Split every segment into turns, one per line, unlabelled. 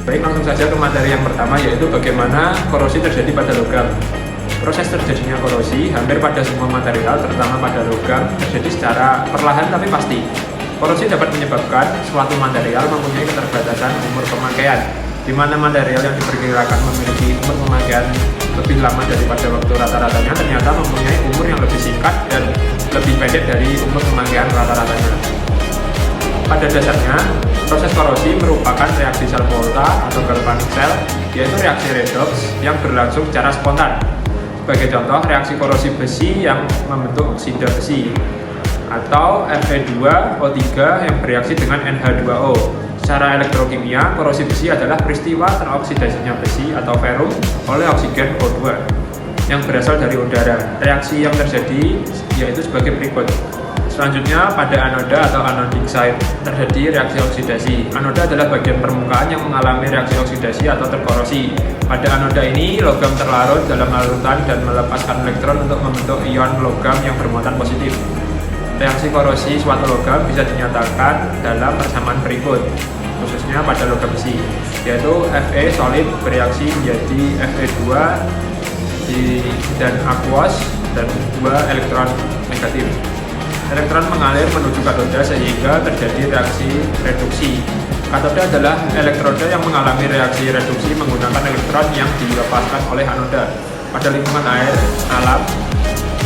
Baik, langsung saja ke materi yang pertama, yaitu bagaimana korosi terjadi pada logam. Proses terjadinya korosi hampir pada semua material, terutama pada logam, terjadi secara perlahan tapi pasti. Korosi dapat menyebabkan suatu material mempunyai keterbatasan umur pemakaian, di mana material yang diperkirakan memiliki umur pemakaian lebih lama daripada waktu rata-ratanya ternyata mempunyai umur yang lebih singkat dan lebih pendek dari umur pemakaian rata-ratanya. Pada dasarnya, proses korosi merupakan reaksi sel volta atau galvanic cell, yaitu reaksi redox yang berlangsung secara spontan. Sebagai contoh, reaksi korosi besi yang membentuk oksida besi, atau Fe2O3 yang bereaksi dengan NH2O. Secara elektrokimia, korosi besi adalah peristiwa teroksidasinya besi atau ferrum oleh oksigen O2 yang berasal dari udara. Reaksi yang terjadi yaitu sebagai berikut. Selanjutnya, pada anoda atau anodic site terjadi reaksi oksidasi. Anoda adalah bagian permukaan yang mengalami reaksi oksidasi atau terkorosi. Pada anoda ini, logam terlarut dalam larutan dan melepaskan elektron untuk membentuk ion logam yang bermuatan positif. Reaksi korosi suatu logam bisa dinyatakan dalam persamaan berikut, khususnya pada logam besi, yaitu Fe solid bereaksi menjadi Fe2 dan aqueous dan 2 elektron negatif. Elektron mengalir menuju katoda sehingga terjadi reaksi reduksi. Katoda adalah elektroda yang mengalami reaksi reduksi menggunakan elektron yang dilepaskan oleh anoda. Pada lingkungan air alam,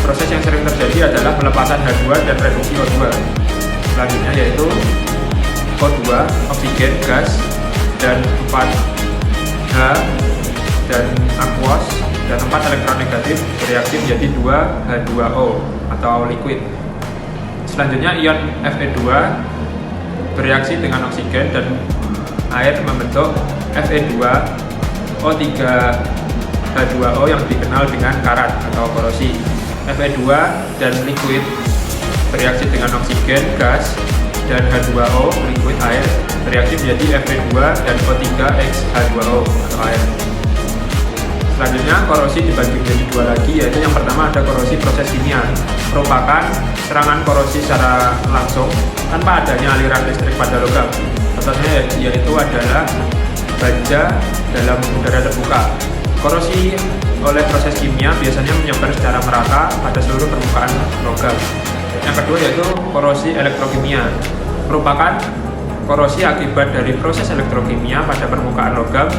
proses yang sering terjadi adalah pelepasan H2 dan reduksi O2. Selanjutnya yaitu O2, oksigen, gas, dan 4H dan aqueous dan 4 elektron negatif bereaksi menjadi 2H2O atau liquid. Selanjutnya ion Fe2 bereaksi dengan oksigen dan air membentuk Fe2O3H2O yang dikenal dengan karat atau korosi. Fe2 dan liquid bereaksi dengan oksigen, gas, dan H2O, liquid air, bereaksi menjadi Fe2 dan O3X-H2O atau air. Selanjutnya, korosi dibagi menjadi dua lagi, yaitu yang pertama ada korosi proses kimia, merupakan serangan korosi secara langsung tanpa adanya aliran listrik pada logam. Contohnya yaitu adalah baja dalam udara terbuka. Korosi oleh proses kimia biasanya menyebar secara merata pada seluruh permukaan logam. Yang kedua yaitu korosi elektrokimia, merupakan korosi akibat dari proses elektrokimia pada permukaan logam.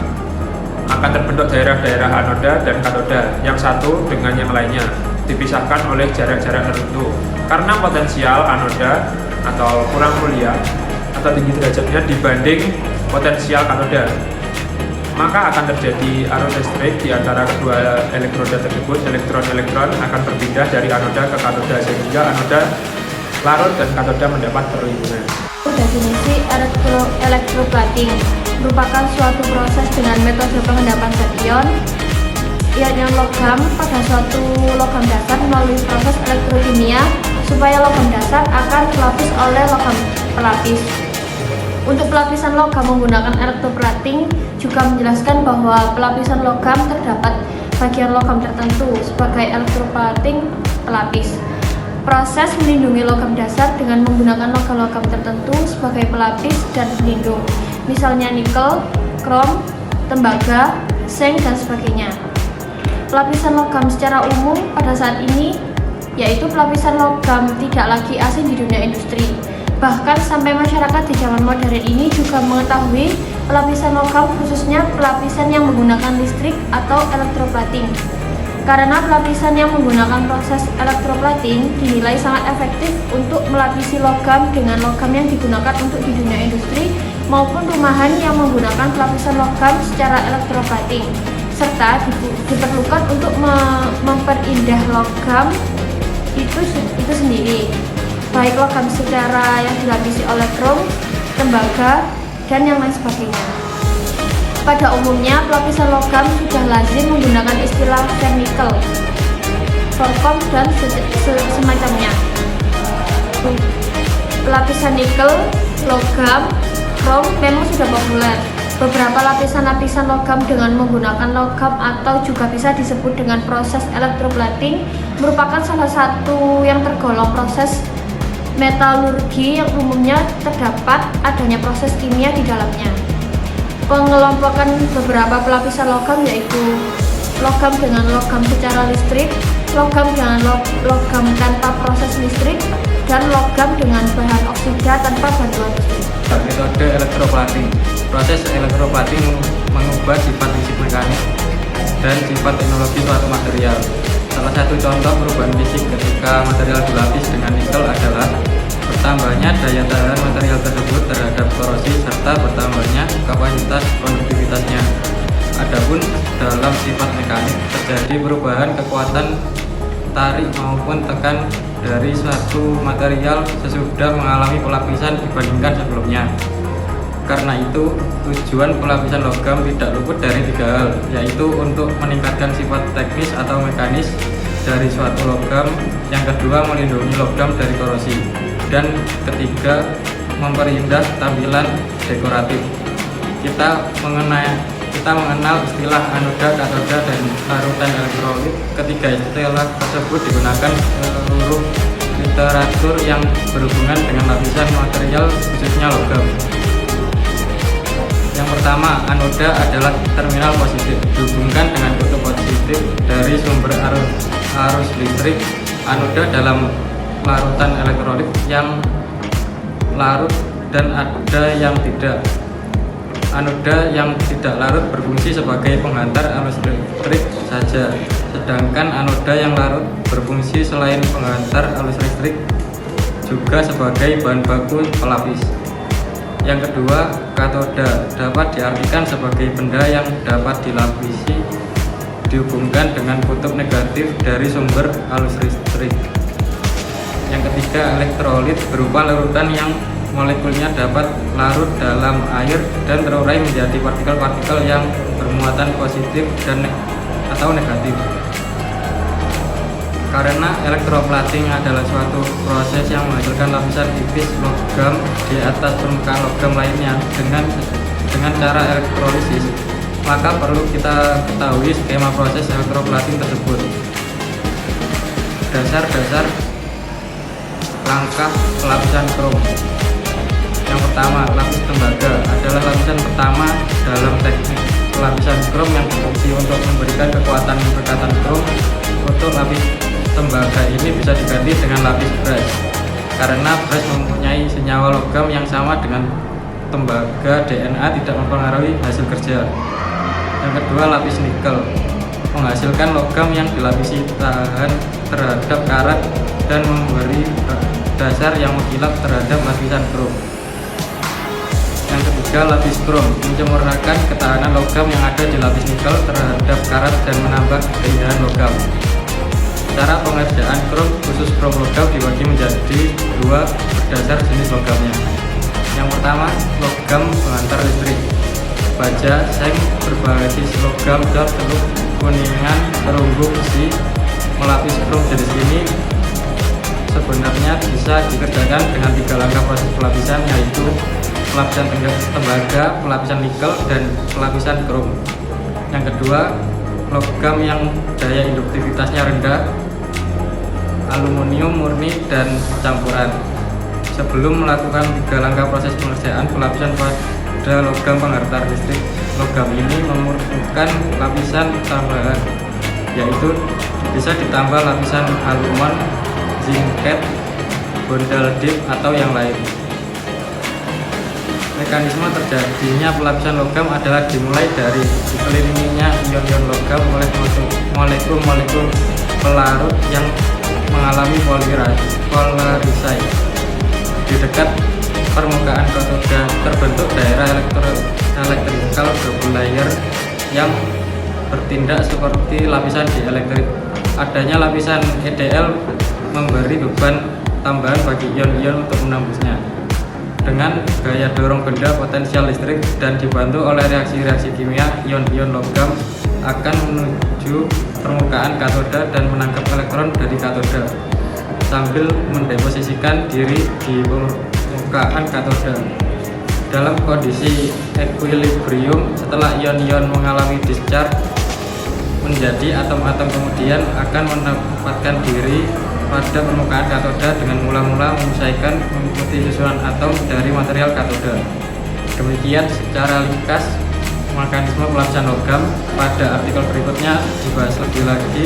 Akan terbentuk daerah-daerah anoda dan katoda yang satu dengan yang lainnya, dipisahkan oleh jarak-jarak tertentu. Karena potensial anoda atau kurang mulia atau tinggi derajatnya dibanding potensial katoda, maka akan terjadi arus listrik di antara kedua elektroda tersebut. Elektron-elektron akan berpindah dari anoda ke katoda sehingga anoda larut dan katoda mendapat perlindungan.
Definisi elektroplating merupakan suatu proses dengan metode pengendapan zat ion yang logam pada suatu logam dasar melalui proses elektrokimia supaya logam dasar akan terlapis oleh logam pelapis. Untuk pelapisan logam menggunakan elektroplating juga menjelaskan bahwa pelapisan logam terdapat bagian logam tertentu sebagai elektroplating pelapis. Proses melindungi logam dasar dengan menggunakan logam-logam tertentu sebagai pelapis dan pelindung, misalnya nikel, krom, tembaga, zinc, dan sebagainya. Pelapisan logam secara umum pada saat ini yaitu pelapisan logam tidak lagi asing di dunia industri. Bahkan sampai masyarakat di zaman modern ini juga mengetahui pelapisan logam, khususnya pelapisan yang menggunakan listrik atau elektroplating. Karena pelapisan yang menggunakan proses elektroplating dinilai sangat efektif untuk melapisi logam dengan logam yang digunakan untuk di dunia industri maupun rumahan yang menggunakan pelapisan logam secara elektroplating, serta diperlukan untuk memperindah logam itu sendiri, baik logam secara yang dilapisi oleh krom, tembaga, dan yang lain sebagainya. Pada umumnya, pelapisan logam sudah lazim menggunakan istilah vernikel, forkom, dan semacamnya. Pelapisan nikel, logam, krom memang sudah populer. Beberapa lapisan-lapisan logam dengan menggunakan logam atau juga bisa disebut dengan proses elektroplating merupakan salah satu yang tergolong proses metalurgi yang umumnya terdapat adanya proses kimia di dalamnya. pengelompokan beberapa pelapisan logam yaitu logam dengan logam secara listrik, logam dengan logam tanpa proses listrik, dan logam dengan bahan oksida tanpa bantuan listrik.
Metode elektroplating. Proses elektroplating mengubah sifat fisik mekanik dan sifat teknologi suatu material. Salah satu contoh perubahan fisik ketika material dilapis dengan nikel adalah bertambahnya daya tahan material tersebut terhadap korosi serta bertambahnya kapasitas konduktivitasnya. Adapun dalam sifat mekanik terjadi perubahan kekuatan tarik maupun tekan dari suatu material sesudah mengalami pelapisan dibandingkan sebelumnya. Karena itu, tujuan pelapisan logam tidak luput dari 3 hal, yaitu untuk meningkatkan sifat teknis atau mekanis dari suatu logam, yang kedua melindungi logam dari korosi, dan ketiga memperindah tampilan dekoratif. Kita mengenal istilah anoda, katoda, dan larutan elektrolit. Ketiga istilah tersebut digunakan seluruh literatur yang berhubungan dengan lapisan material, khususnya logam. Yang pertama, anoda adalah terminal positif, dihubungkan dengan kutub positif dari sumber arus listrik. Anoda dalam larutan elektrolit yang larut dan ada yang tidak. Anoda yang tidak larut berfungsi sebagai penghantar arus listrik saja, sedangkan anoda yang larut berfungsi selain penghantar arus listrik juga sebagai bahan baku pelapis. Yang kedua, katoda dapat diartikan sebagai benda yang dapat dilapisi dihubungkan dengan kutub negatif dari sumber arus listrik. Yang ketiga, elektrolit berupa larutan yang molekulnya dapat larut dalam air dan terurai menjadi partikel-partikel yang bermuatan positif dan atau negatif. Karena elektroplating adalah suatu proses yang menghasilkan lapisan tipis logam di atas permukaan logam lainnya dengan cara elektrolisis, maka perlu kita ketahui skema proses elektroplating tersebut. Dasar-dasar langkah pelapisan krom. Yang pertama, lapis tembaga adalah lapisan pertama dalam teknik pelapisan krom yang berfungsi untuk memberikan kekuatan perkatan krom. Untuk lapis tembaga ini bisa diganti dengan lapis brass karena brass mempunyai senyawa logam yang sama dengan tembaga. DNA tidak mempengaruhi hasil kerja. Yang kedua, lapis nikel menghasilkan logam yang dilapisi tahan terhadap karat dan memberi dasar yang mengkilap terhadap lapisan krom. Yang ketiga, lapis krom menyempurnakan ketahanan logam yang ada di lapis nikel terhadap karat dan menambah keindahan logam. Cara pengerjaan krom khusus krom logam dibagi menjadi 2 berdasar jenis logamnya. Yang pertama, logam pengantar listrik. Baja, seng berbasis logam dan teluk kuningan perunggu besi. Melapis krom jenis ini sebenarnya bisa dikerjakan dengan 3 langkah proses pelapisan, yaitu pelapisan tembaga, pelapisan nikel, dan pelapisan krom. Yang kedua, logam yang daya induktivitasnya rendah, aluminium murni, dan campuran. Sebelum melakukan 3 langkah proses pengerjaan pelapisan pada logam penghantar listrik, logam ini memerlukan lapisan tambahan, yaitu bisa ditambah lapisan alumon, zinket, bondal dip, atau yang lain. Mekanisme terjadinya pelapisan logam adalah dimulai dari dikelilinginya ion-ion logam oleh molekul-molekul pelarut yang mengalami polarisasi. Di dekat permukaan katoda terbentuk daerah elektrikal berbulayer yang bertindak seperti lapisan dielektrik. Adanya lapisan EDL memberi beban tambahan bagi ion-ion untuk menembusnya. Dengan gaya dorong benda potensial listrik dan dibantu oleh reaksi-reaksi kimia, ion-ion logam akan menuju permukaan katoda dan menangkap elektron dari katoda sambil mendeposisikan diri di permukaan katoda. Dalam kondisi equilibrium, setelah ion-ion mengalami discharge menjadi atom-atom, kemudian akan menempatkan diri pada permukaan katoda dengan mula-mula menyesuaikan mengikuti susunan atom dari material katoda. Demikian secara ringkas mekanisme pelapisan logam pada artikel berikutnya dibahas lebih lagi.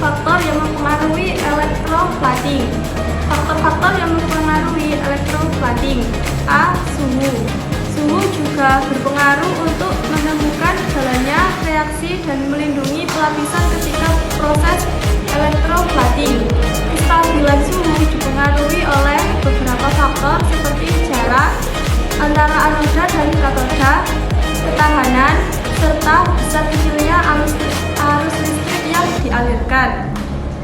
Faktor yang mempengaruhi elektroplating. Faktor-faktor yang mempengaruhi elektroplating. A. Suhu. Suhu juga berpengaruh untuk menemukan jalannya reaksi dan melindungi pelapisan ketika proses elektroplating. Kestabilan suhu dipengaruhi oleh beberapa faktor seperti jarak antara anoda dan katoda, ketahanan, serta besar kecilnya arus listrik yang dialirkan.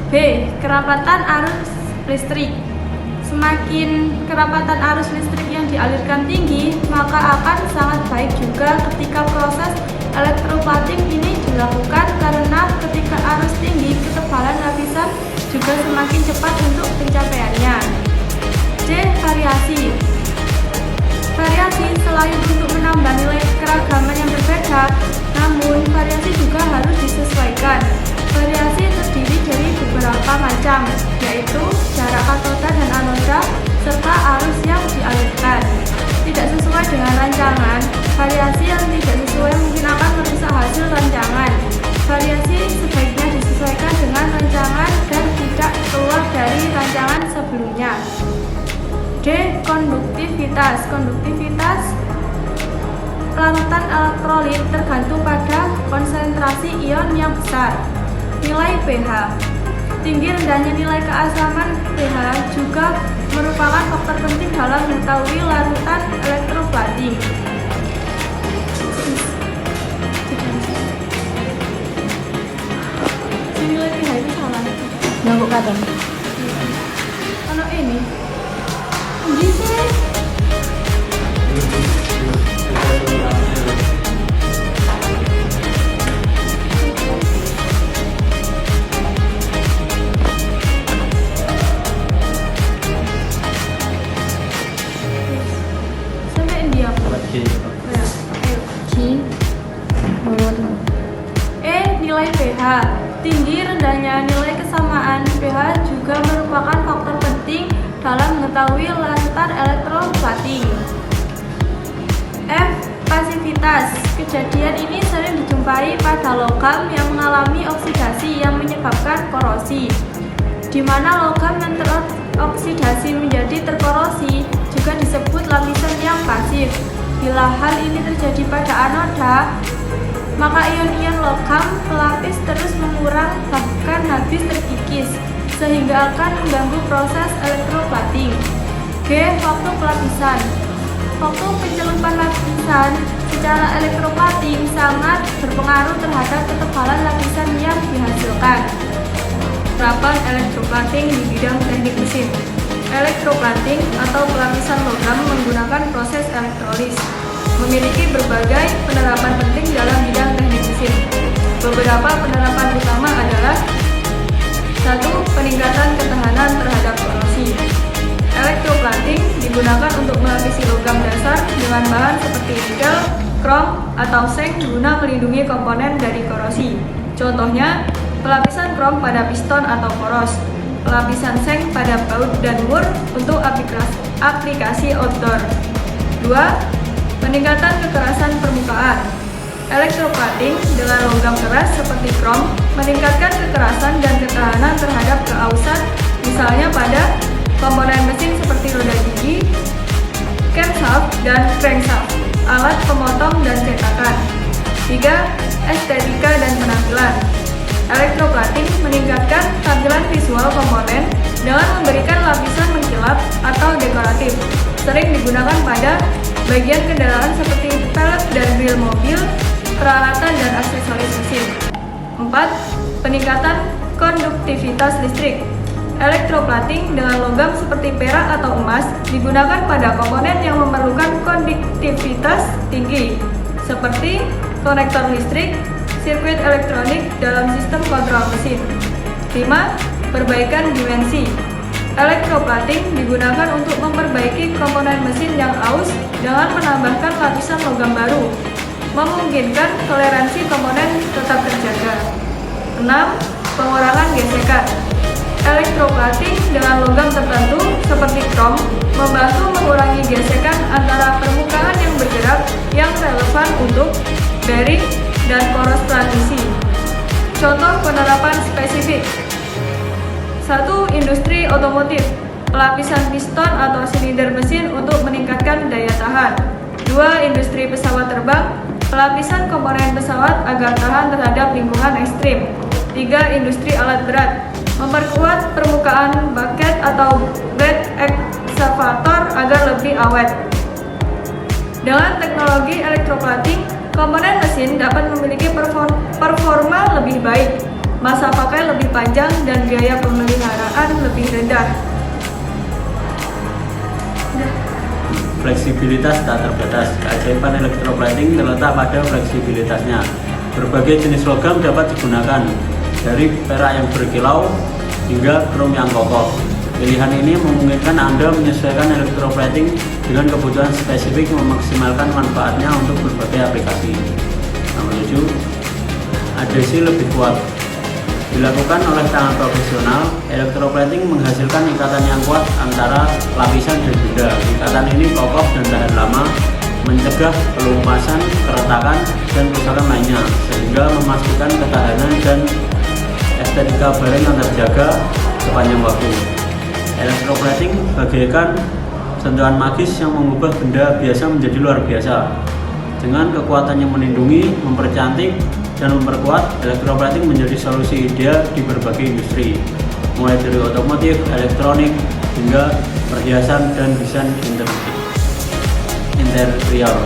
B. Kerapatan arus listrik. Semakin kerapatan arus listrik yang dialirkan tinggi, maka akan sangat baik juga ketika proses elektroplating ini dilakukan, karena ketika arus tinggi, ketebalan lapisan juga semakin cepat untuk pencapaiannya. D. Variasi. Variasi selain untuk menambah nilai keragaman yang berbeda, namun variasi juga harus disesuaikan. Variasi terdiri dari beberapa macam, yaitu jarak katoda dan anoda, serta arus yang dialirkan. Tidak sesuai dengan rancangan, variasi yang tidak sesuai mungkin akan merusak hasil rancangan. Variasi sebaiknya disesuaikan dengan rancangan dan tidak keluar dari rancangan sebelumnya. D. Konduktivitas. Konduktivitas larutan elektrolit tergantung pada konsentrasi ion yang besar. Nilai pH. Tinggi rendahnya nilai keasaman pH juga merupakan faktor penting dalam mengetahui larutan elektroplating. Nilai pH itu salah.
Nggak kata.
Kalau ini, ini sih. Nilai pH. Tinggi rendahnya nilai kesamaan pH juga merupakan faktor penting dalam mengetahui larutan elektroplating. F. Pasivitas. Kejadian ini sering dijumpai pada logam yang mengalami oksidasi yang menyebabkan korosi, di mana logam yang teroksidasi menjadi terkorosi juga disebut lapisan yang pasif. Bila hal ini terjadi pada anoda, maka ion-ion logam pelapis terus mengurang bahkan habis terkikis, sehingga akan mengganggu proses elektroplating. G. Waktu pelapisan. Waktu pencelupan lapisan secara elektroplating sangat berpengaruh terhadap ketebalan lapisan yang dihasilkan. Penerapan elektroplating di bidang teknik mesin. Elektroplating atau pelapisan logam menggunakan proses elektrolis memiliki berbagai penerapan penting dalam bidang teknik mesin. Beberapa penerapan utama adalah: 1. Peningkatan ketahanan terhadap korosi. Elektroplating digunakan untuk melapisi logam dasar dengan bahan seperti nikel, krom, atau seng guna melindungi komponen dari korosi. Contohnya, pelapisan krom pada piston atau poros, pelapisan seng pada baut dan mur untuk aplikasi outdoor. 2. Peningkatan kekerasan permukaan. Elektroplating dengan logam keras seperti krom meningkatkan kekerasan dan ketahanan terhadap keausan, misalnya pada komponen mesin seperti roda gigi, camshaft, dan crankshaft, alat pemotong dan cetakan. 3. Estetika dan penampilan. Elektroplating meningkatkan tampilan visual komponen dengan memberikan lapisan mengkilap atau dekoratif. Sering digunakan pada bagian kendaraan seperti pelek dan grill mobil, peralatan dan aksesoris mesin. 4. Peningkatan konduktivitas listrik. Elektroplating dengan logam seperti perak atau emas digunakan pada komponen yang memerlukan konduktivitas tinggi, seperti konektor listrik, sirkuit elektronik dalam sistem kontrol mesin. 5. Perbaikan dimensi. Elektroplating digunakan untuk memperbaiki komponen mesin yang aus dengan menambahkan lapisan logam baru, memungkinkan toleransi komponen tetap terjaga. 6. Pengurangan gesekan. Elektroplating dengan logam tertentu seperti krom membantu mengurangi gesekan antara permukaan yang bergerak yang relevan untuk
bearing, dan poros transmisi. Contoh penerapan spesifik. 1. Industri otomotif, pelapisan piston atau silinder mesin untuk meningkatkan daya tahan. 2. Industri pesawat terbang, pelapisan komponen pesawat agar tahan terhadap lingkungan ekstrim. 3. Industri alat berat, memperkuat permukaan bucket atau bed excavator agar lebih awet. Dengan teknologi electroplating, komponen mesin dapat memiliki performa lebih baik, masa pakai lebih panjang, dan biaya pemeliharaan lebih rendah.
Fleksibilitas tak terbatas. Keajaiban electroplating terletak pada fleksibilitasnya. Berbagai jenis logam dapat digunakan, dari perak yang berkilau hingga krom yang kokoh. Pilihan ini memungkinkan Anda menyesuaikan electroplating dengan kebutuhan spesifik, memaksimalkan manfaatnya untuk berbagai aplikasi. Nomor 7. Adhesi lebih kuat. Dilakukan oleh tangan profesional, electroplating menghasilkan ikatan yang kuat antara lapisan dan benda. Ikatan ini kokoh dan tahan lama, mencegah pelumasan, keretakan, dan kerusakan lainnya, sehingga memastikan ketahanan dan estetika barang yang terjaga sepanjang waktu. Electroplating bagaikan sentuhan magis yang mengubah benda biasa menjadi luar biasa. Dengan kekuatan yang melindungi, mempercantik, dan memperkuat, electroplating menjadi solusi ideal di berbagai industri, mulai dari otomotif, elektronik, hingga perhiasan dan desain interior.